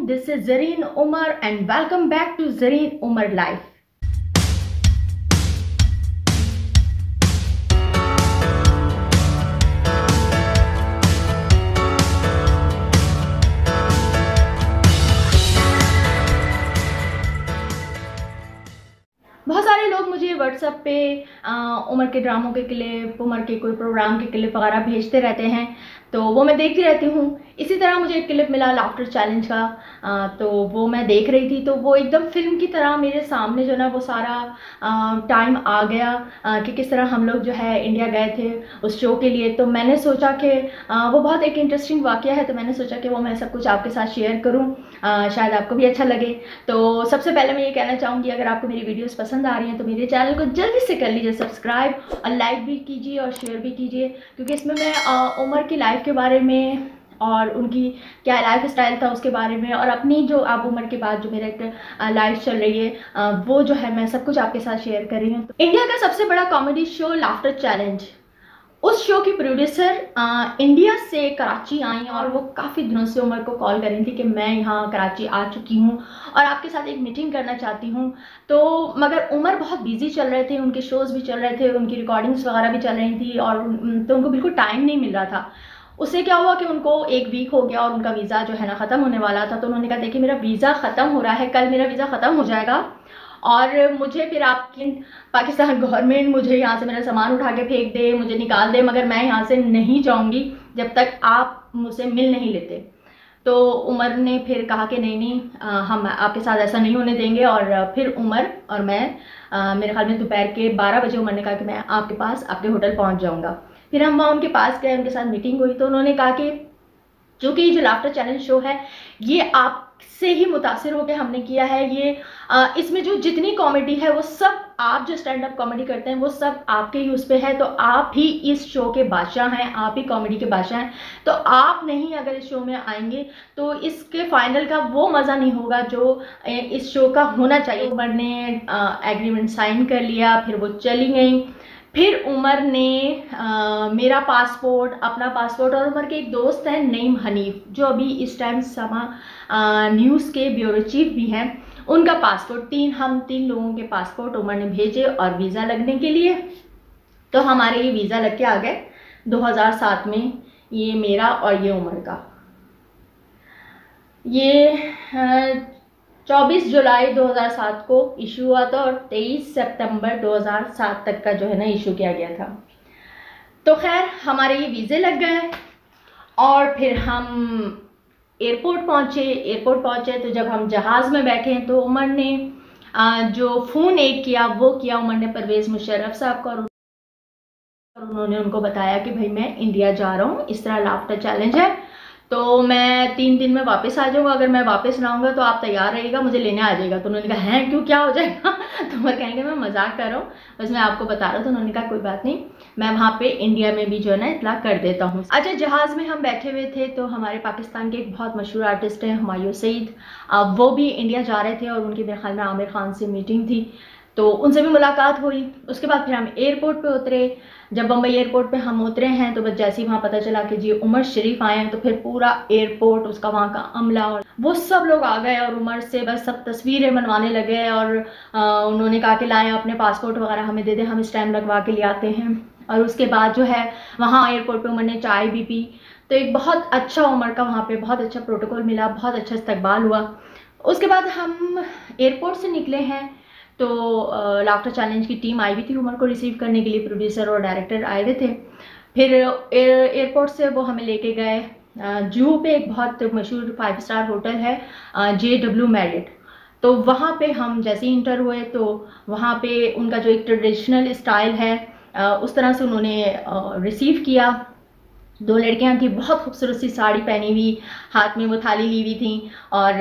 everyone, this is Zareen Umar and welcome back to Zareen Umar Life. बहुत सारे लोग मुझे व्हाट्सएप पे उमर के ड्रामों के क्लिप, उमर के कोई प्रोग्राम के क्लिप वगैरह भेजते रहते हैं, तो वो मैं देखती रहती हूँ। इसी तरह मुझे एक क्लिप मिला लाफ्टर चैलेंज का, तो वो मैं देख रही थी, तो वो एकदम फिल्म की तरह मेरे सामने जो ना वो सारा टाइम आ गया कि किस तरह हम लोग जो है इंडिया गए थे उस शो के लिए। तो मैंने सोचा कि वो बहुत एक इंटरेस्टिंग वाक़या है, तो मैंने सोचा कि वो मैं सब कुछ आपके साथ शेयर करूँ, शायद आपको भी अच्छा लगे। तो सबसे पहले मैं ये कहना चाहूँगी, अगर आपको मेरी वीडियोस पसंद आ रही हैं तो मेरे चैनल को जल्दी से कर लीजिए सब्सक्राइब और लाइक भी कीजिए और शेयर भी कीजिए, क्योंकि इसमें मैं उमर की लाइफ के बारे में और उनकी क्या लाइफ स्टाइल था उसके बारे में, और अपनी जो अब उम्र के बाद जो मेरा एक लाइफ चल रही है वो जो है मैं सब कुछ आपके साथ शेयर कर रही हूँ। तो इंडिया का सबसे बड़ा कॉमेडी शो लाफ्टर चैलेंज, उस शो की प्रोड्यूसर इंडिया से कराची आई और वो काफ़ी दिनों से उमर को कॉल कर रही थी कि मैं यहाँ कराची आ चुकी हूँ और आपके साथ एक मीटिंग करना चाहती हूँ। तो मगर उमर बहुत बिजी चल रहे थे, उनके शोज़ भी चल रहे थे, उनकी रिकॉर्डिंग्स वगैरह भी चल रही थी, और तो उनको बिल्कुल टाइम नहीं मिल रहा था। उससे क्या हुआ कि उनको एक वीक हो गया और उनका वीज़ा जो है ना ख़त्म होने वाला था। तो उन्होंने कहा देखिए मेरा वीज़ा ख़त्म हो रहा है, कल मेरा वीज़ा ख़त्म हो जाएगा और मुझे फिर आपकी पाकिस्तान गवर्नमेंट मुझे यहाँ से मेरा सामान उठा के फेंक दे, मुझे निकाल दे, मगर मैं यहाँ से नहीं जाऊँगी जब तक आप मुझसे मिल नहीं लेते। तो उमर ने फिर कहा कि नहीं, हम आपके साथ ऐसा नहीं होने देंगे। और फिर उमर और मैं मेरे ख्याल में दोपहर के 12 बजे उमर ने कहा कि मैं आपके पास आपके होटल पहुँच जाऊँगा। फिर हम वहाँ उनके पास गए, उनके साथ मीटिंग हुई। तो उन्होंने कहा कि चूँकि ये जो लाफ्टर चैलेंज शो है ये आपसे ही मुतासिर होकर हमने किया है, ये इसमें जो जितनी कॉमेडी है वो सब आप जो स्टैंड अप कॉमेडी करते हैं वो सब आपके ही उस पे है, तो आप ही इस शो के बादशाह हैं, आप ही कॉमेडी के बादशाह हैं। तो आप नहीं अगर इस शो में आएंगे तो इसके फाइनल का वो मज़ा नहीं होगा जो इस शो का होना चाहिए। उमर ने एग्रीमेंट साइन कर लिया, फिर वो चली गई। फिर उमर ने मेरा पासपोर्ट, अपना पासपोर्ट, और उमर के एक दोस्त हैं नईम हनीफ जो अभी इस टाइम समा न्यूज़ के ब्यूरो चीफ भी हैं, उनका पासपोर्ट, हम तीन लोगों के पासपोर्ट उमर ने भेजे और वीज़ा लगने के लिए। तो हमारे ये वीज़ा लग के आ गए 2007 में, ये मेरा और ये उमर का। ये 24 जुलाई 2007 को इशू हुआ था और 23 सितंबर 2007 तक का जो है ना इशू किया गया था। तो खैर हमारे ये वीज़े लग गए और फिर हम एयरपोर्ट पहुँचे। तो जब हम जहाज़ में बैठे तो उमर ने जो फ़ोन एक किया वो किया उमर ने परवेज़ मुशर्रफ साहब का, और उन्होंने उनको बताया कि भाई मैं इंडिया जा रहा हूँ, इस तरह लाफ्टर चैलेंज है, तो मैं 3 दिन में वापस आ जाऊँगा, अगर मैं वापस ना आऊँगा तो आप तैयार रहिएगा, मुझे लेने आ जाएगा। तो उन्होंने कहा हैं क्यों, क्या हो जाएगा? तो उमर कहेंगे मैं मजाक कर रहा हूँ, बस मैं आपको बता रहा हूँ। तो उन्होंने कहा कोई बात नहीं, मैं वहाँ पे इंडिया में भी जो है ना इतला कर देता हूँ। अच्छा, जहाज़ में हम बैठे हुए थे तो हमारे पाकिस्तान के एक बहुत मशहूर आर्टिस्ट हैं हुमायूं सईद, वो भी इंडिया जा रहे थे और उनकी मेरे ख्याल में आमिर खान से मीटिंग थी, तो उनसे भी मुलाकात हुई। उसके बाद फिर हम एयरपोर्ट पे उतरे। जब बम्बई एयरपोर्ट पे हम उतरे हैं तो बस जैसे ही वहाँ पता चला कि जी उमर शरीफ आए हैं, तो फिर पूरा एयरपोर्ट, उसका वहाँ का अमला और वो सब लोग आ गए और उमर से बस सब तस्वीरें बनवाने लगे। और उन्होंने कहा कि लाएं अपने पासपोर्ट वगैरह हमें दे दें, हम स्टैम्प लगवा के ले आते हैं। और उसके बाद जो है वहाँ एयरपोर्ट पर उमर ने चाय भी पी। तो एक बहुत अच्छा उमर का वहाँ पर बहुत अच्छा प्रोटोकॉल मिला, बहुत अच्छा इस्तकबाल हुआ। उसके बाद हम एयरपोर्ट से निकले हैं तो लाफ्टर चैलेंज की टीम आई हुई थी उमर को रिसीव करने के लिए, प्रोड्यूसर और डायरेक्टर आए हुए थे। फिर एयरपोर्ट से वो हमें लेके गए जूहू पे, एक बहुत मशहूर 5 स्टार होटल है JW मैरियट। तो वहाँ पे हम जैसे ही इंटर हुए तो वहाँ पे उनका जो एक ट्रेडिशनल स्टाइल है उस तरह से उन्होंने रिसीव किया। 2 लड़कियां थी, बहुत खूबसूरत सी साड़ी पहनी हुई, हाथ में वो थाली ली हुई थी, और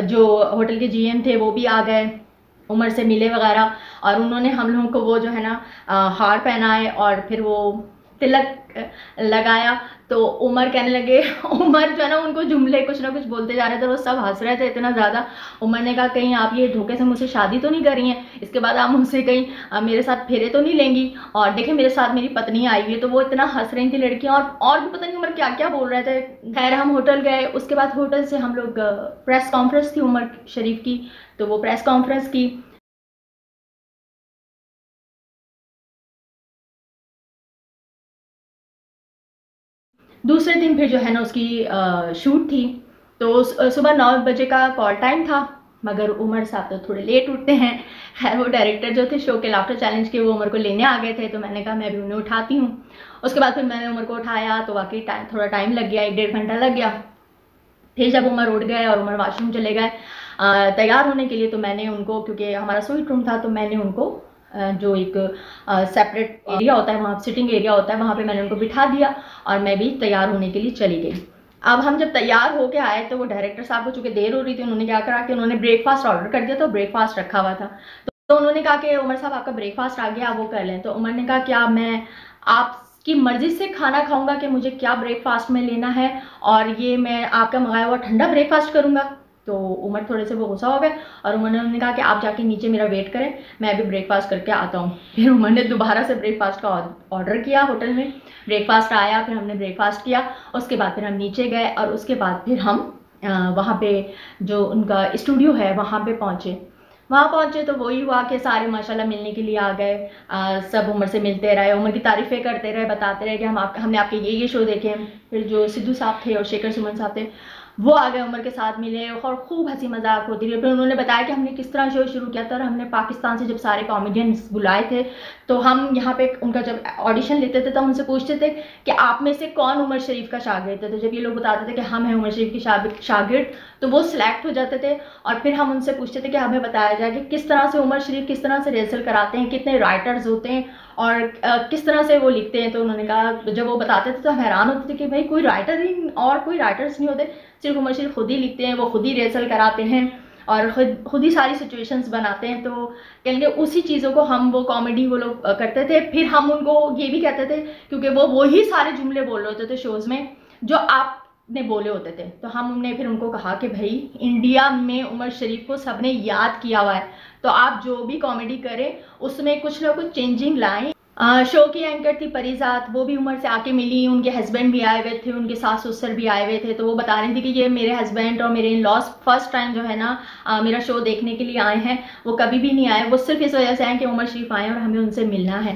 जो होटल के GM थे वो भी आ गए, उमर से मिले वगैरह, और उन्होंने हम लोगों को वो जो है ना हार पहनाए और फिर वो तिलक लगाया। तो उमर कहने लगे, उमर जो है ना उनको जुमले कुछ ना कुछ बोलते जा रहे थे, वो सब हंस रहे थे इतना ज़्यादा। उमर ने कहा कहीं आप ये धोखे से मुझसे शादी तो नहीं कर रही हैं, इसके बाद आप मुझसे कहीं मेरे साथ फेरे तो नहीं लेंगी, और देखें मेरे साथ मेरी पत्नी आई हुई है। तो वो इतना हंस रही थी लड़कियाँ, और भी पता नहीं उमर क्या क्या बोल रहे थे। खैर हम होटल गए, उसके बाद होटल से हम लोग प्रेस कॉन्फ्रेंस थी उमर शरीफ की, तो वो प्रेस कॉन्फ्रेंस की। दूसरे दिन फिर जो है ना उसकी शूट थी। तो सुबह 9 बजे का कॉल टाइम था, मगर उमर साहब तो थोड़े लेट उठते हैं। खैर वो डायरेक्टर जो थे शो के लाफ्टर चैलेंज के, वो उमर को लेने आ गए थे, तो मैंने कहा मैं भी उन्हें उठाती हूँ। उसके बाद फिर मैंने उमर को उठाया, तो वाकई थोड़ा टाइम लग गया, 1-1.5 घंटा लग गया। फिर जब उमर उठ गए और उमर वॉशरूम चले गए तैयार होने के लिए, तो मैंने उनको, क्योंकि हमारा स्वीट रूम था, तो मैंने उनको जो एक सेपरेट एरिया होता है, वहाँ सिटिंग एरिया होता है, वहाँ पे मैंने उनको बिठा दिया और मैं भी तैयार होने के लिए चली गई। अब हम जब तैयार होके आए, तो वो डायरेक्टर साहब को चूँकि देर हो रही थी, उन्होंने क्या करा कि उन्होंने ब्रेकफास्ट ऑर्डर कर दिया, तो ब्रेकफास्ट रखा हुआ था। तो उन्होंने कहा कि उमर साहब आपका ब्रेकफास्ट आ गया, आप वो कर लें। तो उमर ने कहा क्या मैं आपकी मर्ज़ी से खाना खाऊंगा कि मुझे क्या ब्रेकफास्ट में लेना है, और ये मैं आपका मंगाया हुआ ठंडा ब्रेकफास्ट करूँगा। तो उमर थोड़े से वो गुस्सा हो गए, और उन्होंने कहा कि आप जाके नीचे मेरा वेट करें, मैं अभी ब्रेकफास्ट करके आता हूँ। फिर उमर ने दोबारा से ब्रेकफास्ट का ऑर्डर किया होटल में, ब्रेकफास्ट आया, फिर हमने ब्रेकफास्ट किया। उसके बाद फिर हम नीचे गए, और उसके बाद फिर हम वहाँ पे जो उनका स्टूडियो है वहाँ पे पहुँचे। वहाँ पहुँचे तो वही हुआ कि सारे माशाल्लाह मिलने के लिए आ गए। सब उमर से मिलते रहे, उमर की तारीफ़ें करते रहे, बताते रहे कि हमने आपके ये शो देखे हैं। फिर जो सिद्धू साहब थे और शेखर सुमन साहब थे, वो आ गए, उमर के साथ मिले, और खूब हंसी मजाक होती रही। फिर उन्होंने बताया कि हमने किस तरह शो शुरू किया था, और हमने पाकिस्तान से जब सारे कॉमेडियंस बुलाए थे, तो हम यहाँ पे उनका जब ऑडिशन लेते थे, तो उनसे पूछते थे कि आप में से कौन उमर शरीफ का शागिर्द है। तो जब ये लोग बताते थे कि हम हैं उमर शरीफ के शागिर्द, तो वो सिलेक्ट हो जाते थे। और फिर हम उनसे पूछते थे कि हमें बताया जाए कि किस तरह से उमर शरीफ किस तरह से रिहर्सल कराते हैं, कितने राइटर्स होते हैं, और किस तरह से वो लिखते हैं। तो उन्होंने कहा, जब वो बताते थे तो हैरान होते थे कि भाई कोई राइटर ही और कोई राइटर्स नहीं होते, सिर्फ उमर शरीफ खुद ही लिखते हैं, वो खुद ही रिहर्सल कराते हैं, और खुद ही सारी सिचुएशंस बनाते हैं। तो कहेंगे उसी चीज़ों को हम, वो कॉमेडी वो लोग करते थे। फिर हम उनको ये भी कहते थे, क्योंकि वो वही सारे जुमले बोल रहे होते थे शोज़ में जो आपने बोले होते थे। तो हमने फिर उनको कहा कि भाई इंडिया में उमर शरीफ को सबने याद किया हुआ है, तो आप जो भी कॉमेडी करें उसमें कुछ ना कुछ चेंजिंग लाएं। शो की एंकर थी परिजात, वो भी उमर से आके मिली, उनके हस्बैंड भी आए हुए थे, उनके सास ससुर भी आए हुए थे। तो वो बता रही थी कि ये मेरे हस्बैंड और मेरे इन लॉस फर्स्ट टाइम जो है ना मेरा शो देखने के लिए आए हैं, वो कभी भी नहीं आए, वो सिर्फ इस वजह से आए कि उमर शरीफ आए और हमें उनसे मिलना है।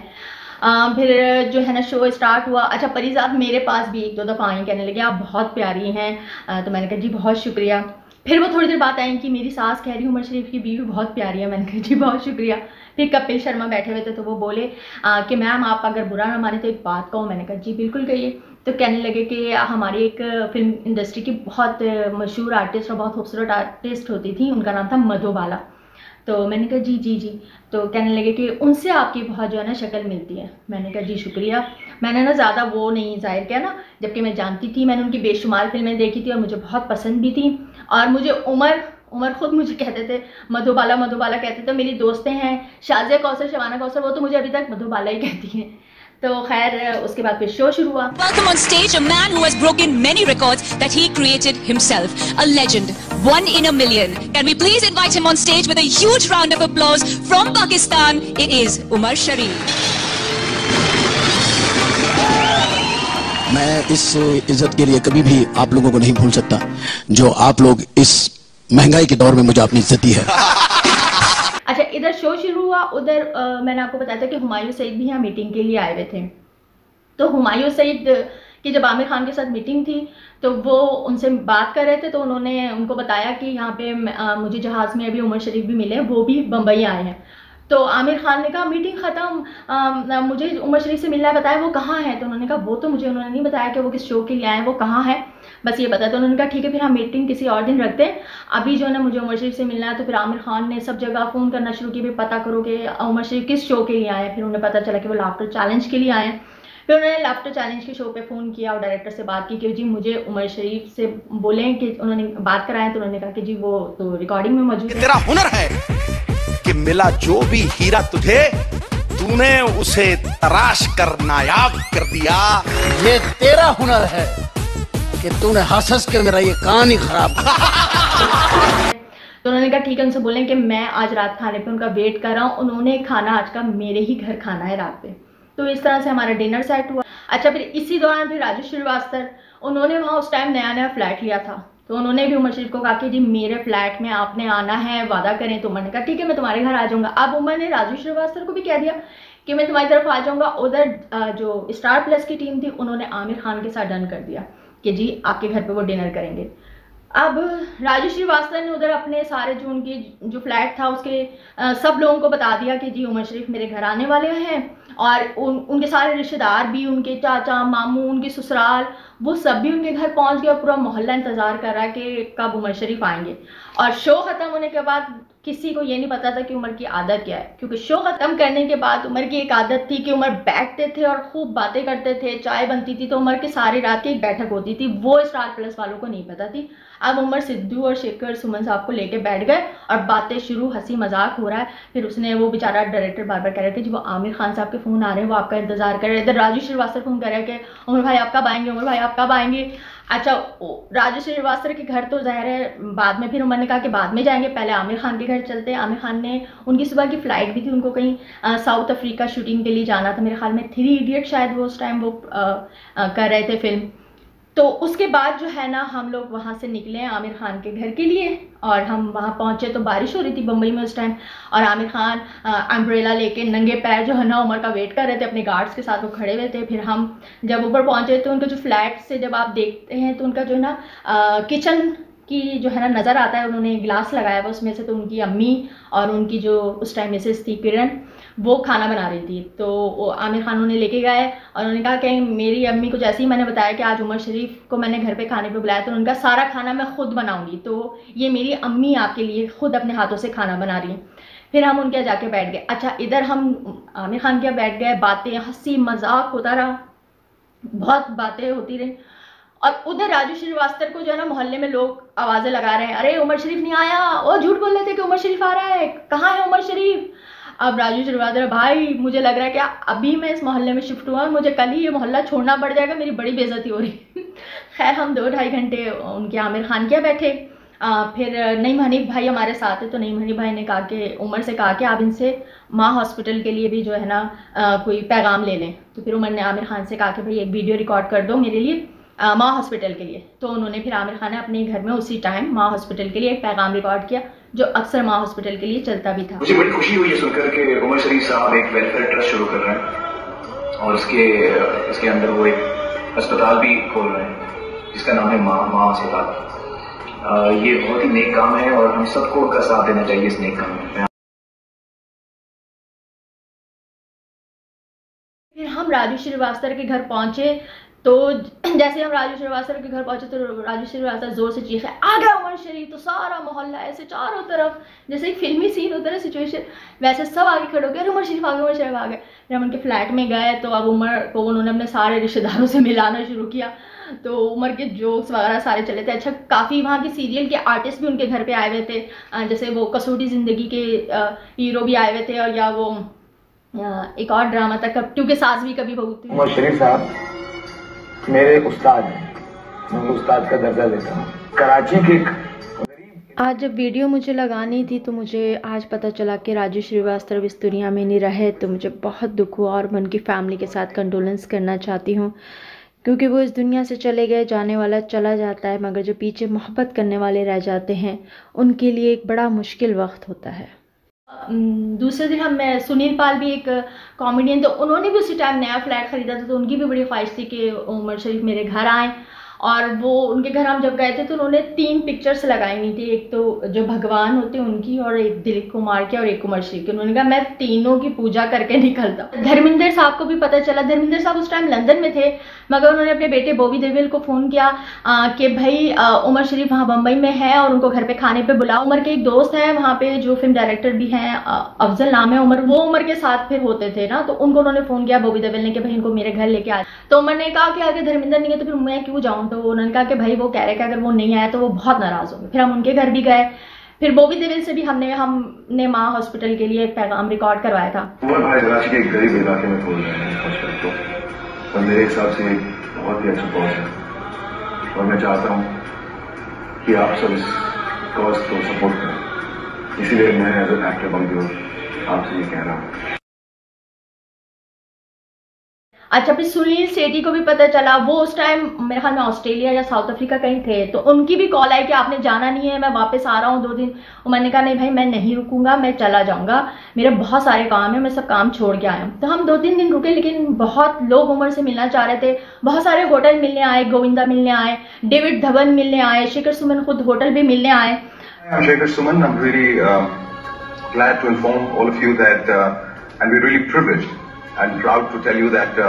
फिर जो है ना शो स्टार्ट हुआ। अच्छा, परिजात मेरे पास भी 1-2 दफ़ा आई, कहने लगे आप बहुत प्यारी हैं। तो मैंने कहा जी बहुत शुक्रिया। फिर वो थोड़ी देर बाद आई कि मेरी सास कह रही उमर शरीफ की बीवी बहुत प्यारी है। मैंने कहा जी बहुत शुक्रिया। फिर कपिल शर्मा बैठे हुए थे, तो वो बोले कि मैम आप अगर बुरा ना माने तो एक बात कहूँ। मैंने कहा जी बिल्कुल कहिए। तो कहने लगे कि हमारी एक फिल्म इंडस्ट्री की बहुत मशहूर आर्टिस्ट और बहुत खूबसूरत आर्टिस्ट होती थी, उनका नाम था मधुबाला। तो मैंने कहा जी जी जी। तो कहने लगे कि उनसे आपकी बहुत जो है ना शक्ल मिलती है। मैंने कहा जी शुक्रिया। मैंने ना ज़्यादा वो नहीं जाहिर किया ना, जबकि मैं जानती थी, मैंने उनकी बेशुमार फिल्में देखी थी और मुझे बहुत पसंद भी थी। और मुझे उमर खुद मुझे कहते थे मधुबाला मधुबाला कहते थे। मेरी दोस्तें हैं शाजिया कौसर, शबाना कौसर, वो तो मुझे अभी तक मधुबाला ही कहती हैं। तो खैर उसके बाद फिर शो शुरू हुआ। Welcome on stage a man who has broken many records that he created himself, a legend, one in a million. Can we please invite him on stage with a huge round of applause from Pakistan? It is Umar Sharif. मैं इस इज्जत के लिए कभी भी आप लोगों को नहीं भूल सकता, जो आप लोग इस महंगाई के दौर में मुझे अपनी इज्जत दी है। अच्छा, इधर शो शुरू हुआ, उधर मैंने आपको बताया था कि हुमायूं सईद भी यहाँ मीटिंग के लिए आए हुए थे। तो हुमायूं सईद की जब आमिर खान के साथ मीटिंग थी, तो वो उनसे बात कर रहे थे, तो उन्होंने उनको बताया कि यहाँ पे मुझे जहाज़ में अभी उमर शरीफ भी मिले, वो भी बम्बई आए हैं। तो आमिर खान ने कहा मीटिंग ख़त्म, मुझे उमर शरीफ से मिलना है, बताया वो कहाँ है। तो उन्होंने कहा वो तो मुझे उन्होंने नहीं बताया कि वो किस शो के लिए आए हैं, वो कहाँ है, बस ये बताया। तो उन्होंने कहा ठीक है, फिर हम मीटिंग किसी और दिन रखते हैं, अभी जो है ना मुझे उमर शरीफ से मिलना है। तो फिर आमिर खान ने सब जगह फ़ोन करना शुरू किया, फिर पता करो कि उमर शरीफ किस शो के लिए आए हैं। फिर उन्हें पता चला कि वो लाफ्टर चैलेंज के लिए आए हैं। फिर उन्होंने लाफ्टर चैलेंज के शो पे फ़ोन किया और डायरेक्टर से बात की कि जी मुझे उमर शरीफ से बोलें कि उन्होंने बात कराएं। तो उन्होंने कहा कि जी वो तो रिकॉर्डिंग में मौजूद है। तेरा हुनर है कि मिला जो भी हीरा तुझे, तू तूने उसे तराश कर नायाब कर दिया। ये तेरा हुनर है कि तूने हंस के मेरा ये कान ही खराब। तो उन्होंने कहा ठीक है, उनसे बोलें कि मैं आज रात खाने पे उनका वेट कर रहा हूँ, उन्होंने खाना आज का मेरे ही घर खाना है रात पे। तो इस तरह से हमारा डिनर सेट हुआ। अच्छा, फिर इसी दौरान फिर राजू श्रीवास्तव, उन्होंने वहाँ उस टाइम नया नया फ्लैट लिया था, तो उन्होंने भी उमर शरीफ को कहा कि जी मेरे फ्लैट में आपने आना है, वादा करें। तो उमर ने कहा ठीक है मैं तुम्हारे घर आ जाऊँगा। अब उमर ने राजू श्रीवास्तव को भी कह दिया कि मैं तुम्हारी तरफ आ जाऊँगा। उधर जो स्टार प्लस की टीम थी उन्होंने आमिर खान के साथ डन कर दिया कि जी आपके घर पर वो डिनर करेंगे। अब राजू श्रीवास्तव ने उधर अपने सारे जो उनकी जो फ्लैट था उसके सब लोगों को बता दिया कि जी उमर शरीफ मेरे घर आने वाले हैं, और उनके सारे रिश्तेदार भी, उनके चाचा मामू, उनके ससुराल, वो सब भी उनके घर पहुंच गए। पूरा मोहल्ला इंतज़ार कर रहा है कि कब उमर शरीफ आएंगे। और शो ख़त्म होने के बाद किसी को ये नहीं पता था कि उमर की आदत क्या है, क्योंकि शो ख़त्म करने के बाद उमर की एक आदत थी कि उमर बैठते थे और खूब बातें करते थे, चाय बनती थी तो उमर की सारी रात की एक बैठक होती थी, वो स्टार प्लस वालों को नहीं पता थी। अब उमर सिद्धू और शेखर सुमन साहब को लेके बैठ गए और बातें शुरू, हंसी मजाक हो रहा है। फिर उसने वो बेचारा डायरेक्टर बार बार कह रहे थे जी वो आमिर खान साहब के फ़ोन आ रहे हैं, वो आपका इंतजार कर रहे हैं। इधर राजू श्रीवास्तव फ़ोन कर रहे हैं कि उमर भाई आप कब आएंगे, उमर भाई आप कब आएंगे। अच्छा, राजू श्रीवास्तव के घर तो ज़ाहिर है बाद में, फिर उमर ने कहा कि बाद में जाएंगे, पहले आमिर खान के घर चलते हैं। आमिर खान ने, उनकी सुबह की फ़्लाइट भी थी, उनको कहीं साउथ अफ्रीका शूटिंग के लिए जाना था, मेरे ख्याल में 3 इडियट शायद वो उस टाइम वो कर रहे थे फिल्म। तो उसके बाद जो है ना हम लोग वहाँ से निकले आमिर खान के घर के लिए, और हम वहाँ पहुँचे तो बारिश हो रही थी बम्बई में उस टाइम, और आमिर खान अम्ब्रेला लेके नंगे पैर जो है ना उमर का वेट कर रहे थे अपने गार्ड्स के साथ, वो खड़े हुए थे। फिर हम जब ऊपर पहुँचे तो उनके जो फ्लैट से जब आप देखते हैं तो उनका जो है ना किचन की जो है ना नज़र आता है, उन्होंने ग्लास लगाया हुआ उसमें से, तो उनकी अम्मी और उनकी जो उस टाइम मिसेस थी किरण, वो खाना बना रही थी। तो वो आमिर खान उन्हें लेके गए और उन्होंने कहा कि मेरी अम्मी को जैसे ही मैंने बताया कि आज उमर शरीफ को मैंने घर पे खाने पे बुलाया, तो उनका सारा खाना मैं खुद बनाऊंगी, तो ये मेरी अम्मी आपके लिए खुद अपने हाथों से खाना बना रही है। फिर हम उनके यहाँ जाके बैठ गए। अच्छा, इधर हम आमिर खान के यहाँ बैठ गए, बातें हंसी मजाक होता रहा, बहुत बातें होती रही। और उधर राजू श्रीवास्तव को जो है ना मोहल्ले में लोग आवाज़ें लगा रहे हैं, अरे उमर शरीफ नहीं आया, और झूठ बोल रहे थे कि उमर शरीफ आ रहा है, कहाँ है उमर शरीफ। अब राजू श्रीवास्तव, भाई मुझे लग रहा है कि अभी मैं इस मोहल्ले में शिफ्ट हुआ, मुझे कल ही ये मोहल्ला छोड़ना पड़ जाएगा, मेरी बड़ी बेइज्जती हो रही। खैर हम 2-2.5 घंटे उनके आमिर खान के बैठे। फिर नईम हनीफ भाई हमारे साथ है, तो नईम हनीफ भाई ने कहा कि उमर से कहा कि आप इनसे माँ हॉस्पिटल के लिए भी जो है ना कोई पैगाम ले लें। तो फिर उमर ने आमिर खान से कहा कि भाई एक वीडियो रिकॉर्ड कर दो मेरे लिए माँ हॉस्पिटल के लिए। तो उन्होंने फिर आमिर खान ने अपने घर में उसी टाइम माँ हॉस्पिटल के लिए एक पैगाम रिकॉर्ड किया, जो अक्सर माँ हॉस्पिटल के लिए चलता भी था। मुझे बड़ी खुशी हुई है सुनकर कि उमर शरीफ साहब एक वेलफेयर ट्रस्ट शुरू कर रहे हैं और इसके अंदर वो एक अस्पताल भी खोल रहे हैं जिसका नाम है माँ अस्पताल। ये बहुत ही नेक काम है और हम सबको का साथ देना चाहिए इस नेक काम में। फिर हम राजू श्रीवास्तव के घर पहुंचे, तो जैसे हम राजू श्रीवास्तव के घर पहुंचे तो राजू श्रीवास्तव जोर से चीखे, आ गया उमर शरीफ। तो सारा मोहल्ला ऐसे चारों तरफ जैसे एक फिल्मी सीन होता है सिचुएशन, वैसे सब आगे खड़े हो गए, उमर शरीफ आ गए, उमर शरीफ आ गए। फिर हम उनके फ्लैट में गए तो अब उमर को उन्होंने अपने सारे रिश्तेदारों से मिलाना शुरू किया, तो उमर के जोक्स वगैरह सारे चले थे। अच्छा, काफ़ी वहाँ के सीरियल के आर्टिस्ट भी उनके घर पे आए हुए थे, जैसे वो कसौटी ज़िंदगी के हीरो भी आए हुए थे, और या वो एक और ड्रामा था क्योंकि सास भी कभी बहू थी। उमर शरीफ साहब मेरे उस्ताद हैं, मैं उस्ताद का दर्जा देता हूँ। कराची के आज जब वीडियो मुझे लगानी थी तो मुझे आज पता चला कि राजू श्रीवास्तव इस दुनिया में नहीं रहे, तो मुझे बहुत दुख हुआ और मैं उनकी फैमिली के साथ कंडोलेंस करना चाहती हूँ, क्योंकि वो इस दुनिया से चले गए, जाने वाला चला जाता है, मगर जो पीछे मोहब्बत करने वाले रह जाते हैं उनके लिए एक बड़ा मुश्किल वक्त होता है। दूसरे दिन हम सुनील पाल भी एक कॉमेडियन, तो उन्होंने भी उसी टाइम नया फ्लैट ख़रीदा था, तो उनकी भी बड़ी ख्वाहिश थी कि उमर शरीफ मेरे घर आएँ। और वो उनके घर हम जब गए थे तो उन्होंने 3 पिक्चर्स लगाई हुई थी, एक तो जो भगवान होते हैं उनकी, और एक दिलीप कुमार की, और एक उमर शरीफ की। उन्होंने कहा मैं तीनों की पूजा करके निकलता। धर्मेंद्र साहब को भी पता चला, धर्मेंद्र साहब उस टाइम लंदन में थे, मगर उन्होंने अपने बेटे बॉबी देओल को फ़ोन किया कि भाई उमर शरीफ वहाँ बम्बई में है और उनको घर पे खाने पे बुलाओ। उमर के एक दोस्त है वहाँ पे जो फिल्म डायरेक्टर भी हैं, अफजल नाम है उमर, वो उमर के साथ फिर होते थे ना, तो उनको उन्होंने फ़ोन किया बॉबी देओल ने कि भाई इनको मेरे घर लेके आए। तो उमर ने कहा कि आगे धर्मेंद्र नहीं है तो फिर मैं क्यों जाऊँ, तो उन्होंने कहा कि भाई वो कह रहे कि अगर वो नहीं आया तो वो बहुत नाराज़ होंगे। फिर हम उनके घर भी गए, फिर बॉबी देओल से भी हमने माँ हॉस्पिटल के लिए एक पैगाम रिकॉर्ड करवाया था। उमर भाई कराची के एक गरीब इलाके में खोल रहे हैं हॉस्पिटल को, पर मेरे हिसाब से एक बहुत ही अच्छा कॉज है और मैं चाहता हूँ कि आप सब इस कॉज को सपोर्ट करें। इसीलिए मैं एज एन एक्टर बंधु आपसे ये कह रहा हूँ। अच्छा, फिर सुनील सेठी को भी पता चला, वो उस टाइम मेरे ख्याल में ऑस्ट्रेलिया या साउथ अफ्रीका कहीं थे, तो उनकी भी कॉल आई कि आपने जाना नहीं है, मैं वापस आ रहा हूँ 2 दिन। मैंने कहा नहीं भाई, मैं नहीं रुकूंगा, मैं चला जाऊंगा, मेरे बहुत सारे काम है, मैं सब काम छोड़ के आया हूँ। तो हम 2-3 दिन रुके, लेकिन बहुत लोग उमर से मिलना चाह रहे थे, बहुत सारे होटल मिलने आए, गोविंदा मिलने आए, डेविड धवन मिलने आए, शेखर सुमन खुद होटल भी मिलने आए। Shekhar Suman, I'm really glad to inform all of you that, and we're really privileged and proud to tell you that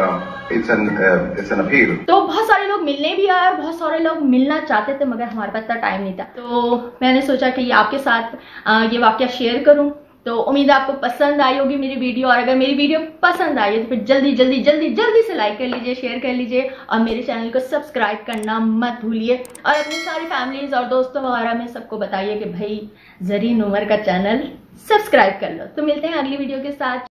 it's an appeal. तो बहुत सारे लोग मिलने भी आए और बहुत सारे लोग मिलना चाहते थे, मगर हमारे पास इतना टाइम नहीं था, तो मैंने सोचा कि ये आपके साथ ये वाकया शेयर करूं। तो उम्मीद है आपको पसंद आई होगी मेरी वीडियो, और अगर मेरी वीडियो पसंद आई है तो फिर जल्दी से लाइक कर लीजिए, शेयर कर लीजिए, और मेरे चैनल को सब्सक्राइब करना मत भूलिए, और अपनी सारी फैमिलीज और दोस्तों वगैरह में सबको बताइए कि भाई ज़रीन उमर का चैनल सब्सक्राइब कर लो। तो मिलते हैं अगली वीडियो के साथ।